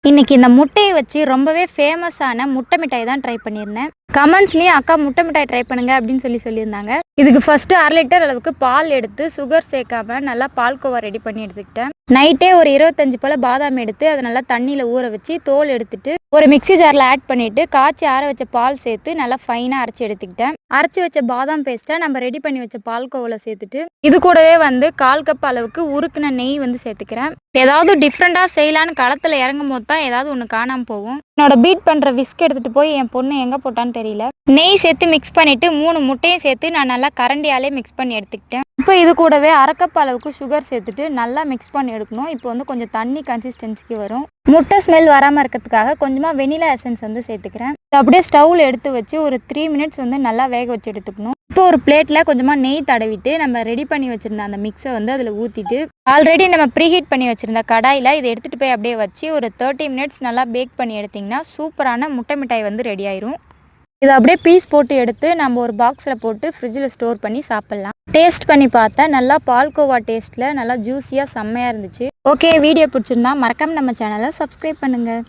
இன்னைக்கு இந்த முட்டையை வச்சு ரொம்பவே ஃபேமஸான முட்டை மிட்டாய் தான் ட்ரை பண்ணியிருந்தேன். கமெண்ட்ஸ்லேயும் அக்கா முட்டை மிட்டாய் ட்ரை பண்ணுங்க அப்படின்னு சொல்லியிருந்தாங்க. இதுக்கு ஃபர்ஸ்ட் 1/2 லிட்டர் அளவுக்கு பால் எடுத்து சுகர் சேர்க்காம நல்லா பால்கோவா ரெடி பண்ணி எடுத்துக்கிட்டேன். நைட்டே ஒரு 25 போல பாதாம் எடுத்து அதை நல்லா தண்ணியில் ஊற வச்சு தோல் எடுத்துட்டு ஒரு மிக்சி ஜாரில் ஆட் பண்ணிட்டு காய்ச்சி ஆற வச்ச பால் சேர்த்து நல்லா ஃபைனாக அரைச்சி எடுத்துக்கிட்டேன். அரைச்சி வச்ச பாதாம் பேஸ்ட்டை நம்ம ரெடி பண்ணி வச்ச பால்கோவில் சேர்த்துட்டு இது கூடவே 1/4 கப் அளவுக்கு உருக்குன நெய் சேர்த்துக்கிறேன். ஏதாவது டிஃப்ரெண்டாக செய்யலான்னு களத்தில் இறங்கும் போது தான் ஏதாவது ஒன்று காணாமல் போகும். என்னோட பீட் பண்ணுற விஸ்க் எடுத்துகிட்டு போய் என் பொண்ணு எங்கே போட்டான்னு தெரியல. நெய் சேர்த்து மிக்ஸ் பண்ணிவிட்டு 3 முட்டையும் சேர்த்து நான் நல்லா கரண்டியாலே மிக்ஸ் பண்ணி எடுத்துக்கிட்டேன். இப்போ இது கூடவே 1/2 கப் அளவுக்கு சுகர் சேர்த்துட்டு நல்லா மிக்ஸ் பண்ணி எடுக்கணும். இப்போ கொஞ்சம் தண்ணி கன்சிஸ்டன்சிக்கு வரும். முட்டை ஸ்மெல் வராமல் இருக்கிறதுக்காக கொஞ்சமாக வெனிலா எசன்ஸ் சேர்த்துக்கிறேன். அப்படியே ஸ்டவ்வில் எடுத்து வச்சு ஒரு 3 மினிட்ஸ் நல்லா வேக வச்சு எடுத்துக்கணும். இப்போ ஒரு பிளேட்டில் கொஞ்சமாக நெய் தடவிட்டு நம்ம ரெடி பண்ணி வச்சுருந்த அந்த மிக்ஸை அதில் ஊற்றிட்டு ஆல்ரெடி நம்ம ப்ரீஹீட் பண்ணி வச்சுருந்த கடாயில் இதை எடுத்துகிட்டு போய் அப்படியே வச்சு ஒரு 30 மினிட்ஸ் நல்லா பேக் பண்ணி எடுத்திங்கன்னா சூப்பரான முட்டை மிட்டாய் ரெடி ஆயிரும். இதை அப்படியே பீஸ் போட்டு எடுத்து நம்ம ஒரு பாக்ஸில் போட்டு ஃப்ரிட்ஜில் ஸ்டோர் பண்ணி சாப்பிட்லாம். டேஸ்ட் பண்ணி பார்த்தா நல்லா பால்கோவா டேஸ்ட்டில் நல்லா ஜூஸியாக செம்மையாக இருந்துச்சு. ஓகே, வீடியோ பிடிச்சிருந்தா மறக்காம நம்ம சேனலை சப்ஸ்கிரைப் பண்ணுங்கள்.